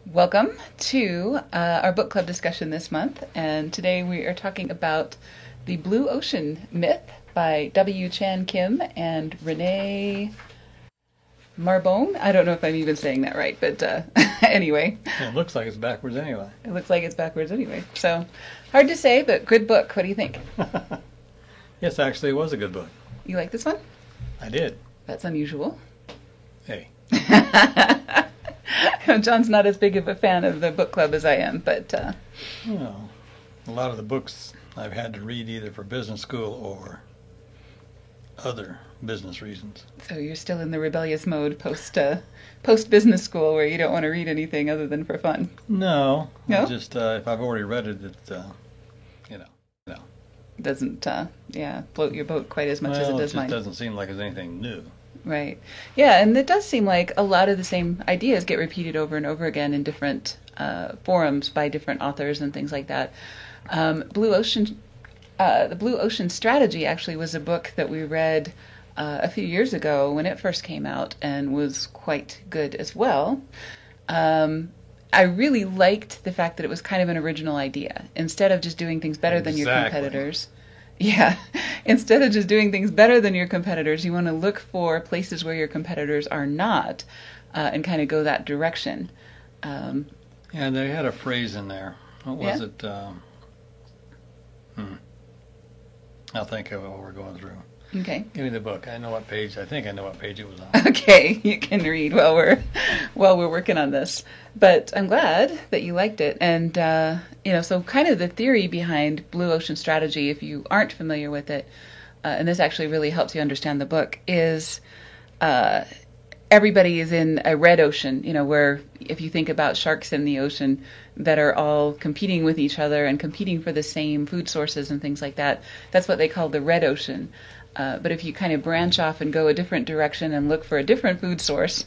Welcome to our book club discussion this month, and today we are talking about The Blue Ocean Myth by W. Chan Kim and Renee Marbone. I don't know if I'm even saying that right, but anyway. It looks like it's backwards anyway. It looks like it's backwards anyway. So, hard to say, but good book. What do you think? Yes, actually, it was a good book. You like this one? I did. That's unusual. Hey. John's not as big of a fan of the book club as I am, but... Well, a lot of the books I've had to read either for business school or other business reasons. So you're still in the rebellious mode post business school where you don't want to read anything other than for fun. No. No? Just if I've already read it, no. Doesn't float your boat quite as much as it does mine. It just doesn't seem like it's anything new. Right. Yeah, and it does seem like a lot of the same ideas get repeated over and over again in different forums by different authors and things like that. The Blue Ocean Strategy actually was a book that we read a few years ago when it first came out and was quite good as well. I really liked the fact that it was kind of an original idea. Instead of just doing things better than your competitors. Yeah. Instead of just doing things better than your competitors, you want to look for places where your competitors are not and kind of go that direction. Yeah, they had a phrase in there. What was it? I'll think of it while we're going through. Okay. Give me the book. I think I know what page it was on. Okay, you can read while we're working on this. But I'm glad that you liked it. And so kind of the theory behind Blue Ocean Strategy, if you aren't familiar with it, and this actually really helps you understand the book, is everybody is in a red ocean, where if you think about sharks in the ocean that are all competing with each other and competing for the same food sources and things like that, that's what they call the red ocean. But if you kind of branch off and go a different direction and look for a different food source,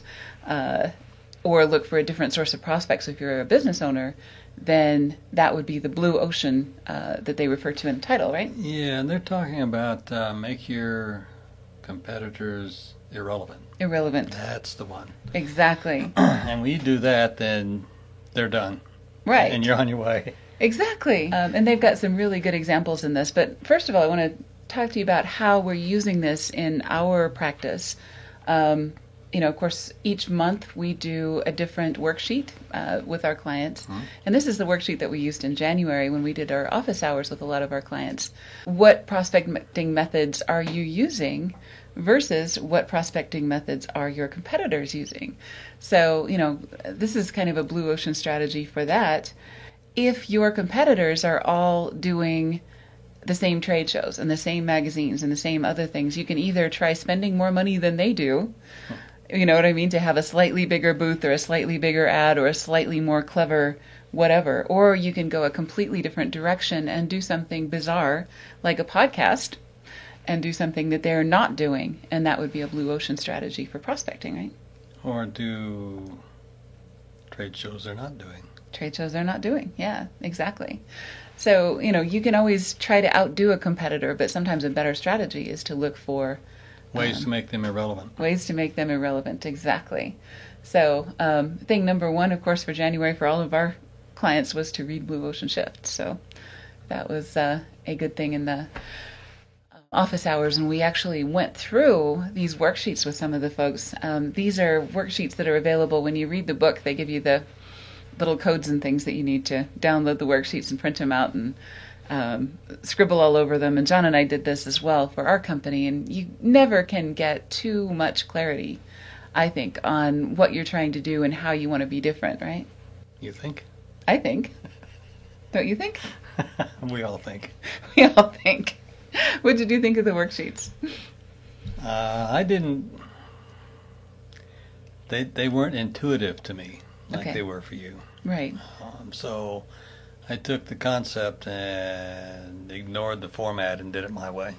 or look for a different source of prospects if you're a business owner, then that would be the blue ocean that they refer to in the title, right? Yeah, and they're talking about make your competitors irrelevant. Irrelevant. That's the one. Exactly. And when you do that, then they're done. Right. And you're on your way. Exactly. And they've got some really good examples in this. But first of all, I want to talk to you about how we're using this in our practice. Of course, each month we do a different worksheet with our clients. Mm-hmm. And this is the worksheet that we used in January when we did our office hours with a lot of our clients. What prospecting methods are you using versus what prospecting methods are your competitors using? So, this is kind of a blue ocean strategy for that. If your competitors are all doing the same trade shows and the same magazines and the same other things, you can either try spending more money than they do, you know what I mean, to have a slightly bigger booth or a slightly bigger ad or a slightly more clever whatever, or you can go a completely different direction and do something bizarre like a podcast and do something that they're not doing, and that would be a blue ocean strategy for prospecting, right? Or do trade shows they're not doing. Trade shows they're not doing, yeah, exactly. So, you can always try to outdo a competitor, but sometimes a better strategy is to look for ways to make them irrelevant. Ways to make them irrelevant, exactly. So, thing number one, of course, for January for all of our clients was to read Blue Ocean Shift. So that was a good thing in the office hours, and we actually went through these worksheets with some of the folks. These are worksheets that are available when you read the book. They give you the little codes and things that you need to download the worksheets and print them out and scribble all over them. And John and I did this as well for our company, and you never can get too much clarity, I think, on what you're trying to do and how you want to be different, right? You think? I think. Don't you think? We all think. We all think. What did you think of the worksheets? I didn't. They weren't intuitive to me like they were for you. Right. So I took the concept and ignored the format and did it my way.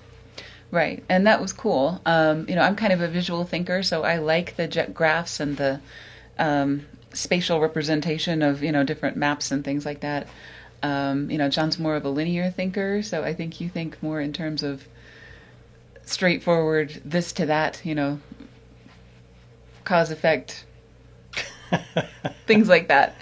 Right, and that was cool. I'm kind of a visual thinker, so I like the graphs and the spatial representation of different maps and things like that. John's more of a linear thinker, so I think you think more in terms of straightforward this to that, cause effect things like that,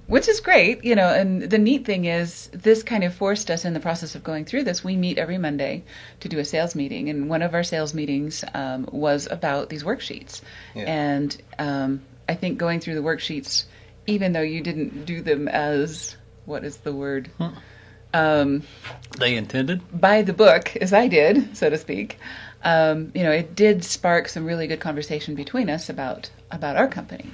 which is great, you know. And the neat thing is, this kind of forced us in the process of going through this. We meet every Monday to do a sales meeting, and one of our sales meetings was about these worksheets. Yeah. And I think going through the worksheets, even though you didn't do them as, what is the word? They intended? By the book, as I did, so to speak. You know, it did spark some really good conversation between us about our company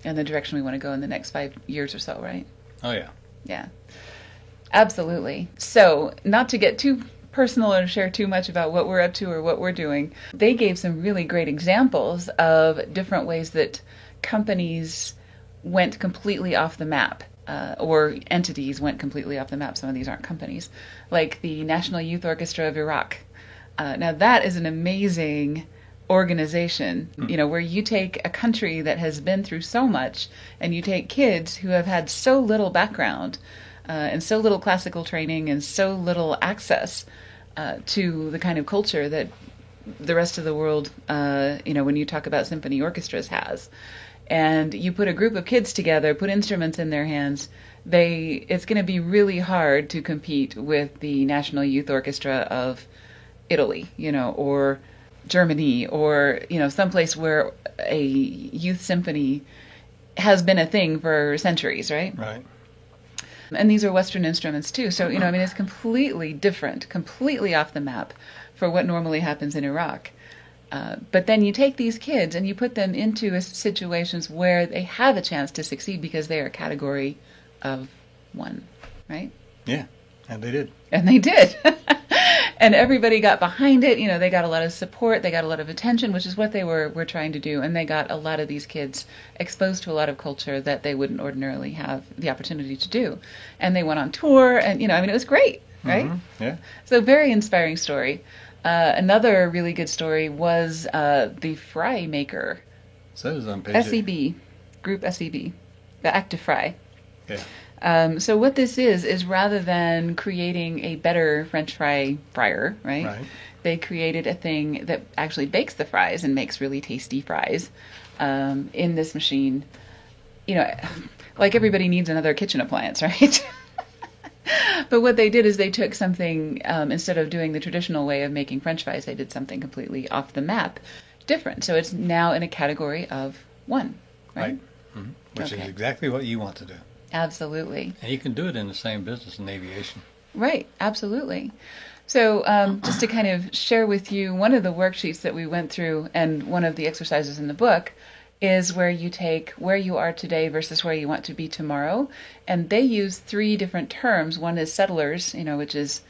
and the direction we want to go in the next 5 years or so, right? Oh, yeah. Yeah, absolutely. So, not to get too personal or share too much about what we're up to or what we're doing, they gave some really great examples of different ways that companies went completely off the map. Or entities went completely off the map. Some of these aren't companies. Like the National Youth Orchestra of Iraq. Now that is an amazing organization, you know, where you take a country that has been through so much and you take kids who have had so little background and so little classical training and so little access to the kind of culture that the rest of the world, you know, when you talk about symphony orchestras has. And you put a group of kids together, put instruments in their hands, it's going to be really hard to compete with the National Youth Orchestra of Italy, you know, or Germany, or, you know, someplace where a youth symphony has been a thing for centuries, right? Right. And these are Western instruments too. So, you know, I mean, it's completely different, completely off the map for what normally happens in Iraq. But then you take these kids and you put them into situations where they have a chance to succeed because they are a category of one, right? Yeah, and they did. And they did. And everybody got behind it. You know, they got a lot of support. They got a lot of attention, which is what they were trying to do. And they got a lot of these kids exposed to a lot of culture that they wouldn't ordinarily have the opportunity to do. And they went on tour. And, you know, I mean, it was great, right? Mm-hmm. Yeah. So very inspiring story. Another really good story was the Fry Maker. Says on page 8. SEB, Group SEB, the Active Fry. Yeah. So what this is rather than creating a better French fry fryer, right? They created a thing that actually bakes the fries and makes really tasty fries in this machine. You know, like everybody needs another kitchen appliance, right? But what they did is they took something, instead of doing the traditional way of making French fries, they did something completely off the map, different. So it's now in a category of one, right? Mm-hmm. Which is exactly what you want to do. Absolutely. And you can do it in the same business in aviation. Right, absolutely. So just to kind of share with you one of the worksheets that we went through and one of the exercises in the book is where you take where you are today versus where you want to be tomorrow. And they use 3 different terms. One is settlers, you know, which is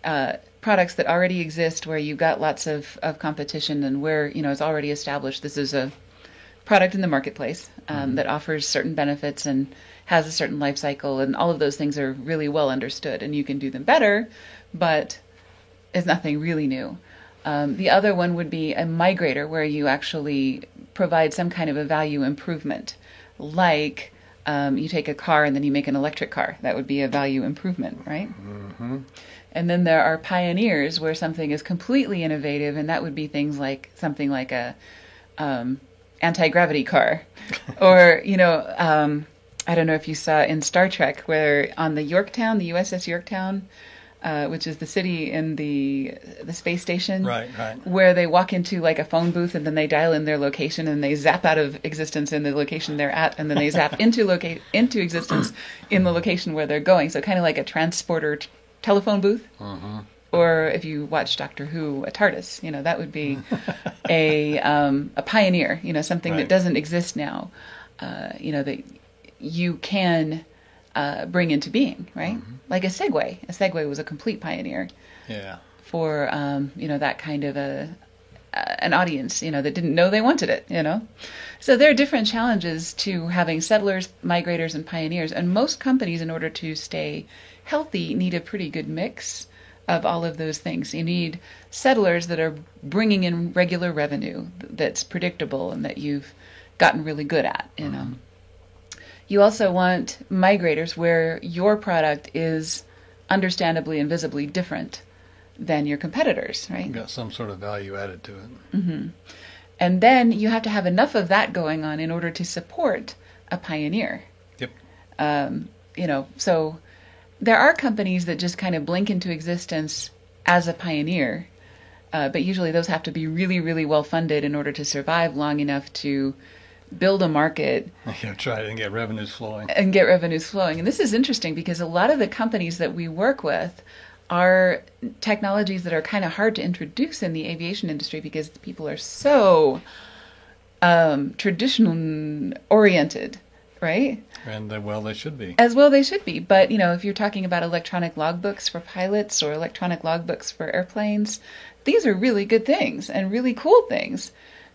products that already exist where you've got lots of competition and where, you know, it's already established. This is a product in the marketplace that offers certain benefits and has a certain life cycle, and all of those things are really well understood, and you can do them better, but it's nothing really new. The other one would be a migrator, where you actually provide some kind of a value improvement, like you take a car and then you make an electric car. That would be a value improvement, right? Mm-hmm. And then there are pioneers, where something is completely innovative, and that would be things like something like a anti-gravity car, or, you know, I don't know if you saw in Star Trek where on the Yorktown, the USS Yorktown, which is the city in the space station, right, where they walk into like a phone booth and then they dial in their location and they zap out of existence in the location they're at, and then they zap into existence in the location where they're going. So kind of like a transporter telephone booth. Mm-hmm. Or if you watch Doctor Who, a TARDIS, you know, that would be a pioneer, you know, something that doesn't exist now, you know, that you can bring into being, right? Mm-hmm. Like a Segway. A Segway was a complete pioneer. Yeah. For, you know, that kind of an audience, you know, that didn't know they wanted it, you know? So there are different challenges to having settlers, migrators, and pioneers. And most companies, in order to stay healthy, need a pretty good mix of all of those things. You need settlers that are bringing in regular revenue that's predictable and that you've gotten really good at, you know. You also want migrators where your product is understandably and visibly different than your competitors, right? You've got some sort of value added to it. Mm-hmm. And then you have to have enough of that going on in order to support a pioneer. Yep. So there are companies that just kind of blink into existence as a pioneer, but usually those have to be really, really well funded in order to survive long enough to build a market. Try and get revenues flowing. And this is interesting because a lot of the companies that we work with are technologies that are kind of hard to introduce in the aviation industry because people are so traditional oriented, right? And they should be. As well they should be. But, if you're talking about electronic logbooks for pilots or electronic logbooks for airplanes, these are really good things and really cool things.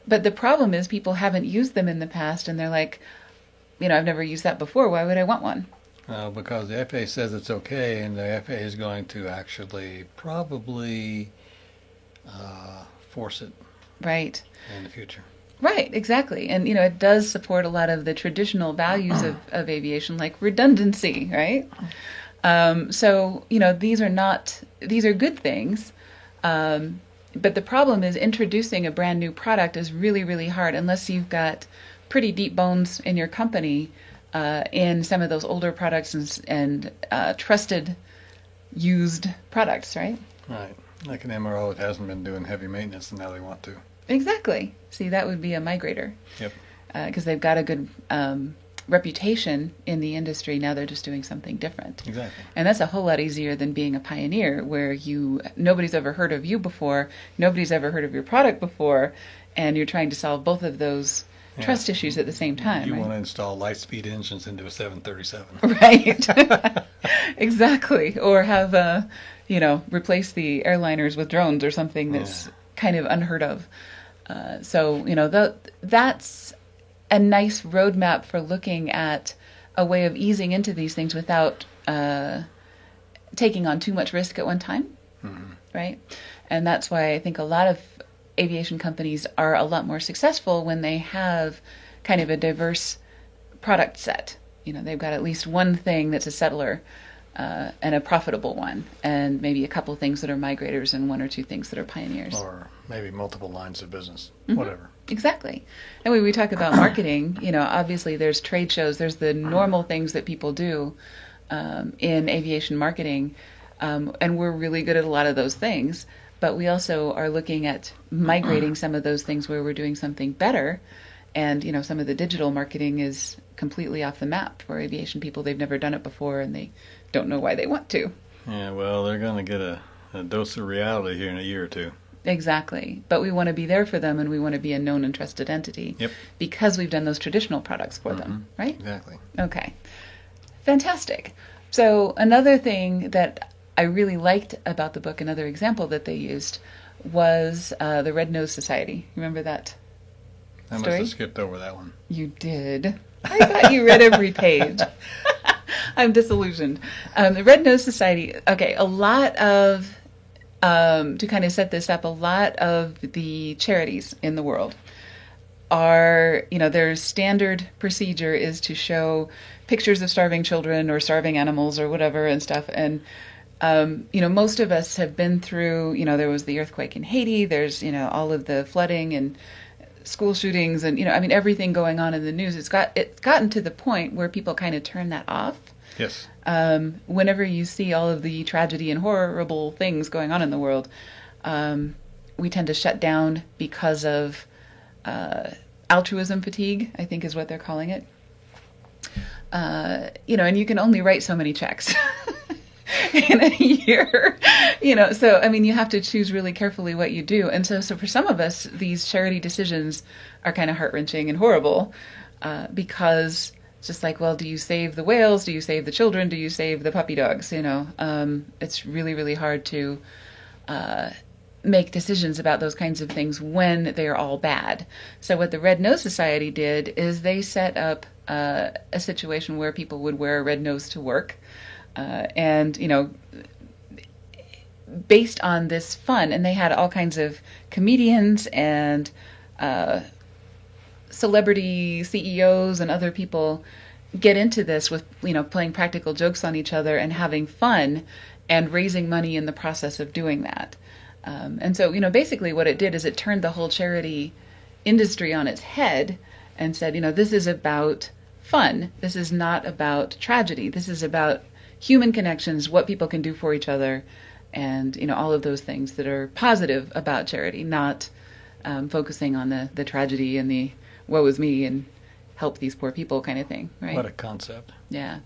But the problem is people haven't used them in the past and they're like, I've never used that before. Why would I want one? Because the FAA says it's okay, and the FAA is going to actually probably force it right in the future. Right, exactly. And, it does support a lot of the traditional values of aviation, like redundancy, right? So, these are good things. But the problem is introducing a brand new product is really, really hard unless you've got pretty deep bones in your company in some of those older products and trusted, used products, right? Right. Like an MRO that hasn't been doing heavy maintenance and now they want to. Exactly. See, that would be a migrator. Yep. Because they've got a good reputation in the industry. Now they're just doing something different. Exactly. And that's a whole lot easier than being a pioneer where nobody's ever heard of you before, nobody's ever heard of your product before, and you're trying to solve both of those trust issues at the same time. You right? want to install light-speed engines into a 737. Right. Exactly. Or have, replace the airliners with drones or something that's kind of unheard of. That's a nice roadmap for looking at a way of easing into these things without taking on too much risk at one time, right? And that's why I think a lot of aviation companies are a lot more successful when they have kind of a diverse product set. They've got at least one thing that's a settler and a profitable one, and maybe a couple things that are migrators and one or two things that are pioneers. Or maybe multiple lines of business, Mm-hmm. whatever. Exactly. And when we talk about marketing, obviously there's trade shows, there's the normal things that people do in aviation marketing, and we're really good at a lot of those things, but we also are looking at migrating some of those things where we're doing something better, and, some of the digital marketing is completely off the map for aviation people. They've never done it before, and they don't know why they want to. Yeah, well, they're going to get a dose of reality here in a year or two. Exactly. But we want to be there for them, and we want to be a known and trusted entity. Yep. Because we've done those traditional products for them, right? Exactly. Okay. Fantastic. So another thing that I really liked about the book, another example that they used, was the Red Nose Society. Remember that I story? must have skipped over that one. You did. I thought you read every page. I'm disillusioned. The Red Nose Society, okay, a lot of... to kind of set this up, a lot of the charities in the world are, their standard procedure is to show pictures of starving children or starving animals or whatever and stuff. And, most of us have been through, there was the earthquake in Haiti, there's, all of the flooding and school shootings and, everything going on in the news. It's gotten to the point where people kind of turn that off. Yes. Whenever you see all of the tragedy and horrible things going on in the world, we tend to shut down because of altruism fatigue, I think is what they're calling it. And you can only write so many checks in a year, so, you have to choose really carefully what you do. And so for some of us, these charity decisions are kind of heart-wrenching and horrible because... It's just like, well, do you save the whales? Do you save the children? Do you save the puppy dogs? It's really, really hard to make decisions about those kinds of things when they're all bad. So what the Red Nose Society did is they set up a situation where people would wear a red nose to work. And based on this fun, and they had all kinds of comedians and celebrity CEOs and other people get into this with, playing practical jokes on each other and having fun and raising money in the process of doing that. And so, basically what it did is it turned the whole charity industry on its head and said, this is about fun. This is not about tragedy. This is about human connections, what people can do for each other, and all of those things that are positive about charity, not focusing on the tragedy and the woe is me and help these poor people kind of thing, right? What a concept. Yeah.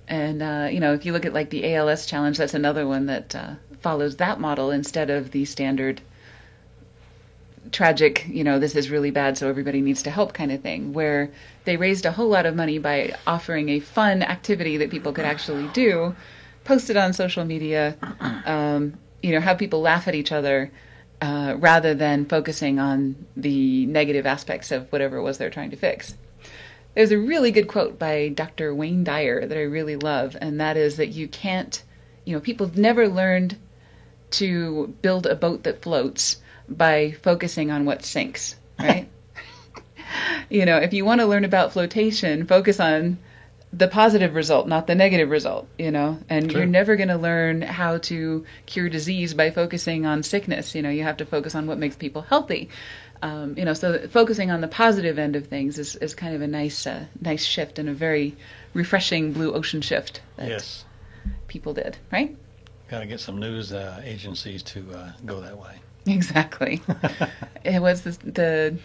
And, if you look at like the ALS Challenge, that's another one that follows that model instead of the standard tragic, this is really bad, so everybody needs to help kind of thing, where they raised a whole lot of money by offering a fun activity that people could actually do, post it on social media, have people laugh at each other, rather than focusing on the negative aspects of whatever it was they're trying to fix. There's a really good quote by Dr. Wayne Dyer that I really love, and that is that you can't, people never learned to build a boat that floats by focusing on what sinks, right? If you want to learn about flotation, focus on the positive result, not the negative result, and True. You're never going to learn how to cure disease by focusing on sickness. You have to focus on what makes people healthy. So focusing on the positive end of things is kind of a nice shift and a very refreshing blue ocean shift that Yes. people did, right? Got to get some news agencies to go that way. Exactly. It was the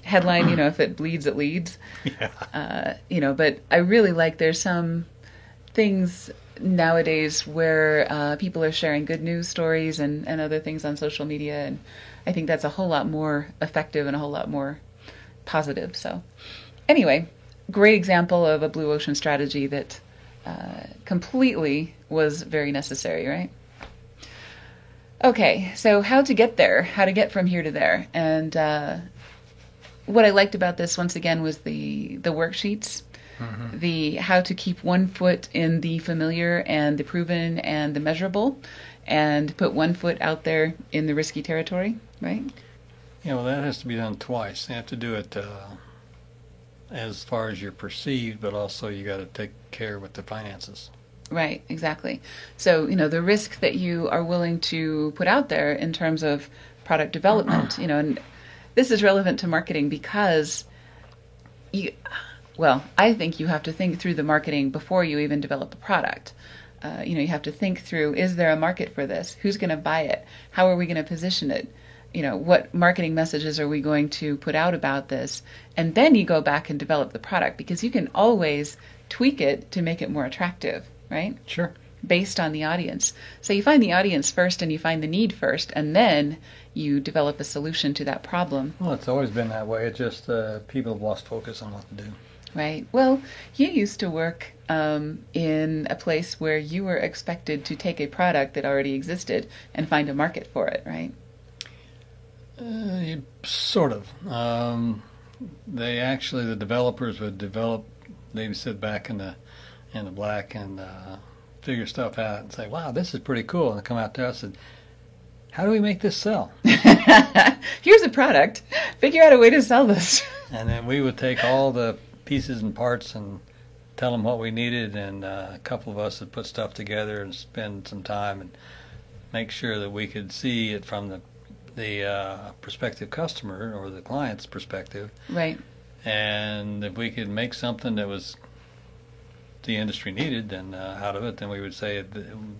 headline, if it bleeds, it leads. Yeah. But I really like there's some things nowadays where people are sharing good news stories and other things on social media, and I think that's a whole lot more effective and a whole lot more positive. So anyway, great example of a blue ocean strategy that completely was very necessary, right? Okay, so how to get there, how to get from here to there. And what I liked about this, once again, was the worksheets, the how to keep one foot in the familiar and the proven and the measurable, and put one foot out there in the risky territory, right? Yeah, well, that has to be done twice. You have to do it as far as you're perceived, but also you got to take care with the finances. Right, exactly. So, the risk that you are willing to put out there in terms of product development, and this is relevant to marketing because I think you have to think through the marketing before you even develop the product. You have to think through, is there a market for this? Who's going to buy it? How are we going to position it? What marketing messages are we going to put out about this? And then you go back and develop the product, because you can always tweak it to make it more attractive, right? Sure. Based on the audience. So you find the audience first and you find the need first, and then you develop a solution to that problem. Well, it's always been that way. It's just people have lost focus on what to do. Right. Well, you used to work in a place where you were expected to take a product that already existed and find a market for it, right? Sort of. The developers would develop. They'd sit back in the black and figure stuff out and say, "Wow, this is pretty cool." And they come out to us and, "How do we make this sell?" Here's a product. Figure out a way to sell this. And then we would take all the pieces and parts and tell them what we needed, and a couple of us would put stuff together and spend some time and make sure that we could see it from the prospective customer or the client's perspective. Right. And if we could make something that was the industry needed, then out of it, then we would say,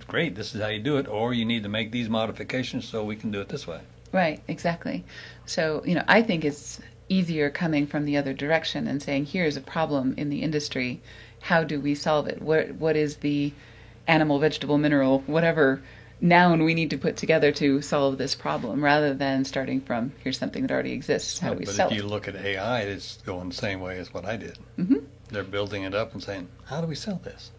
"Great, this is how you do it," or "You need to make these modifications so we can do it this way." Right, exactly. So, I think it's easier coming from the other direction and saying, here's a problem in the industry. How do we solve it? What is the animal, vegetable, mineral, whatever noun we need to put together to solve this problem, rather than starting from, here's something that already exists. How do we sell it? But if you look at AI, it's going the same way as what I did. Mm-hmm. They're building it up and saying, "How do we sell this?"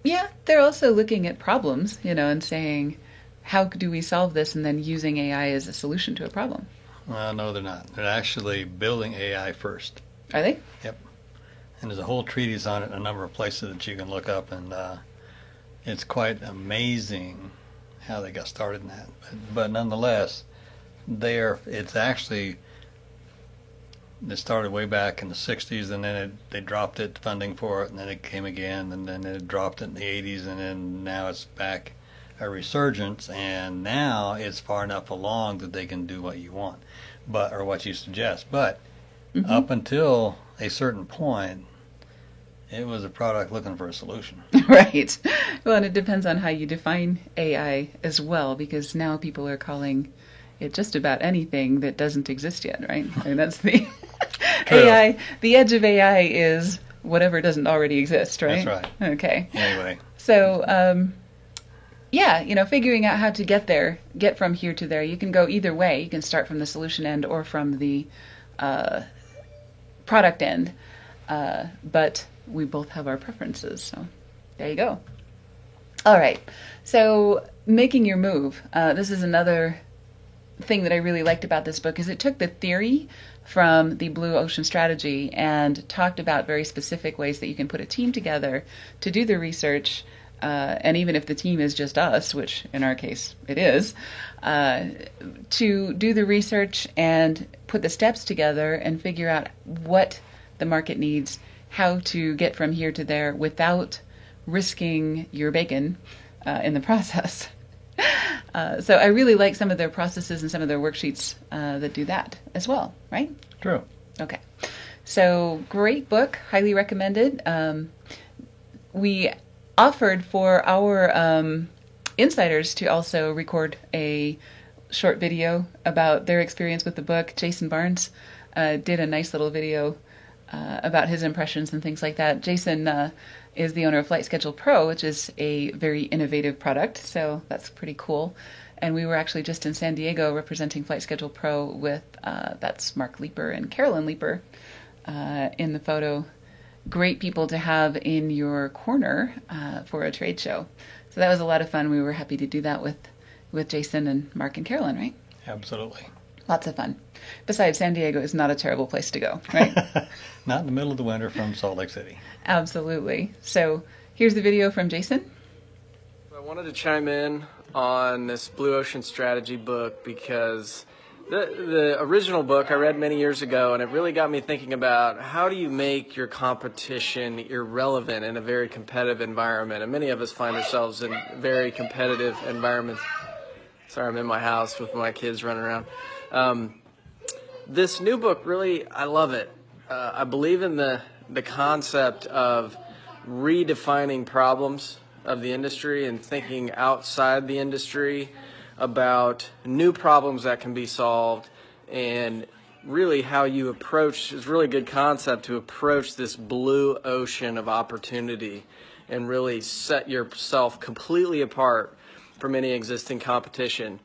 Yeah, they're also looking at problems, and saying, how do we solve this, and then using AI as a solution to a problem. No, they're not. They're actually building AI first. Are they? Yep. And there's a whole treatise on it in a number of places that you can look up, and it's quite amazing how they got started in that. But nonetheless, it started way back in the 60s, and then they dropped it, funding for it, and then it came again, and then it dropped it in the 80s, and then now it's back, a resurgence, and now it's far enough along that they can do what you want. or what you suggest. But up until a certain point, it was a product looking for a solution. Right. Well, and it depends on how you define AI as well, because now people are calling it just about anything that doesn't exist yet, right? I mean, that's the AI. The edge of AI is whatever doesn't already exist, right? That's right. Okay. Anyway. So, yeah, figuring out how to get from here to there. You can go either way. You can start from the solution end or from the product end. But we both have our preferences, so there you go. All right, so making your move. This is another thing that I really liked about this book, is it took the theory from the Blue Ocean Strategy and talked about very specific ways that you can put a team together to do the research, and even if the team is just us, which in our case it is, to do the research and put the steps together and figure out what the market needs, how to get from here to there without risking your bacon in the process. So I really like some of their processes and some of their worksheets that do that as well, right? True. Okay. So great book, highly recommended. We offered for our insiders to also record a short video about their experience with the book. Jason Barnes did a nice little video about his impressions and things like that. Jason is the owner of Flight Schedule Pro, which is a very innovative product, so that's pretty cool. And we were actually just in San Diego representing Flight Schedule Pro with, that's Mark Leeper and Carolyn Leeper in the photo. Great people to have in your corner for a trade show. So that was a lot of fun. We were happy to do that with Jason and Mark and Carolyn, right? Absolutely. Lots of fun. Besides, San Diego is not a terrible place to go, right? Not in the middle of the winter from Salt Lake City. Absolutely. So here's the video from Jason. I wanted to chime in on this Blue Ocean Strategy book because the original book I read many years ago, and it really got me thinking about how do you make your competition irrelevant in a very competitive environment. And many of us find ourselves in very competitive environments. Sorry, I'm in my house with my kids running around. This new book, really, I love it. I believe in the concept of redefining problems of the industry and thinking outside the industry about new problems that can be solved, and really how you approach is really good concept to approach this blue ocean of opportunity and really set yourself completely apart from any existing competition.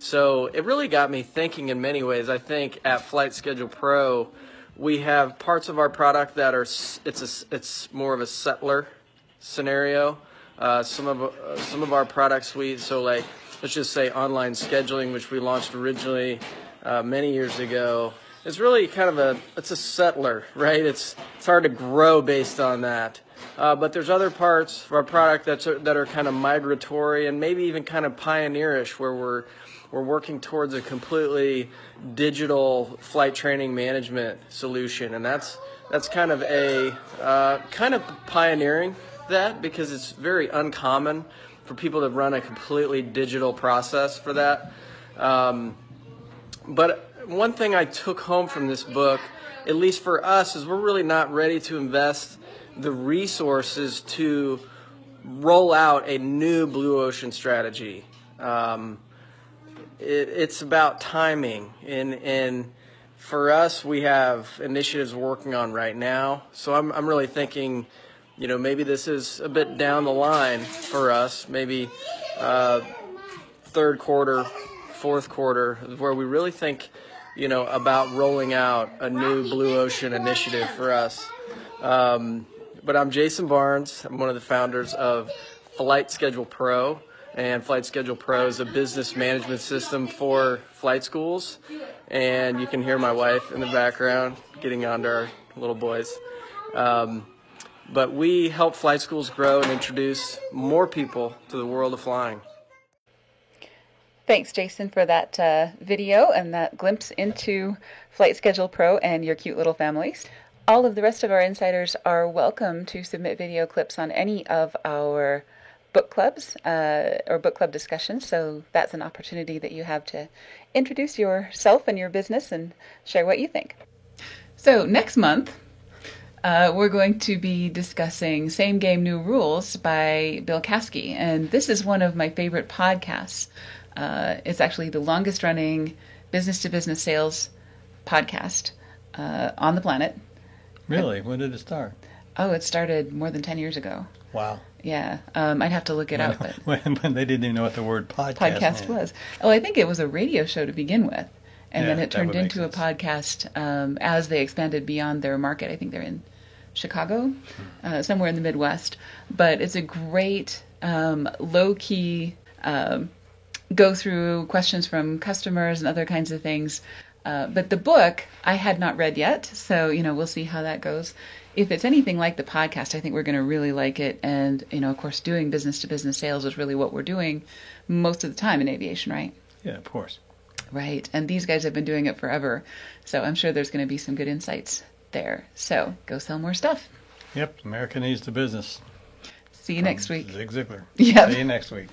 So it really got me thinking in many ways. I think at Flight Schedule Pro, we have parts of our product that are it's more of a settler scenario. Some of our products like let's just say online scheduling, which we launched originally many years ago. It's really kind of it's a settler, right? It's hard to grow based on that. But there's other parts of our product that are kind of migratory and maybe even kind of pioneerish, where we're working towards a completely digital flight training management solution, and that's kind of pioneering that, because it's very uncommon for people to run a completely digital process for that. But one thing I took home from this book, at least for us, is we're really not ready to invest the resources to roll out a new Blue Ocean strategy. It's about timing, and for us, we have initiatives we're working on right now. So I'm really thinking, maybe this is a bit down the line for us, maybe third quarter, fourth quarter, where we really think, about rolling out a new Blue Ocean initiative for us. But I'm Jason Barnes. I'm one of the founders of Flight Schedule Pro. And Flight Schedule Pro is a business management system for flight schools. And you can hear my wife in the background getting on to our little boys. But we help flight schools grow and introduce more people to the world of flying. Thanks, Jason, for that video and that glimpse into Flight Schedule Pro and your cute little families. All of the rest of our insiders are welcome to submit video clips on any of our book clubs or book club discussions. So that's an opportunity that you have to introduce yourself and your business and share what you think. So next month, we're going to be discussing Same Game, New Rules by Bill Caskey. And this is one of my favorite podcasts. It's actually the longest running business-to-business sales podcast on the planet. Really? When did it start? Oh, it started more than 10 years ago. Wow. Yeah. I'd have to look it up. But when they didn't even know what the word podcast was. Oh, I think it was a radio show to begin with. And then it turned into a podcast as they expanded beyond their market. I think they're in Chicago, somewhere in the Midwest. But it's a great, low-key go through questions from customers and other kinds of things. But the book I had not read yet, so we'll see how that goes. If it's anything like the podcast, I think we're going to really like it. And of course, doing business-to-business sales is really what we're doing most of the time in aviation, right? Yeah, of course. Right, and these guys have been doing it forever, so I'm sure there's going to be some good insights there. So go sell more stuff. Yep, America needs the business. See you next week. Zig Ziglar. Yep. See you next week.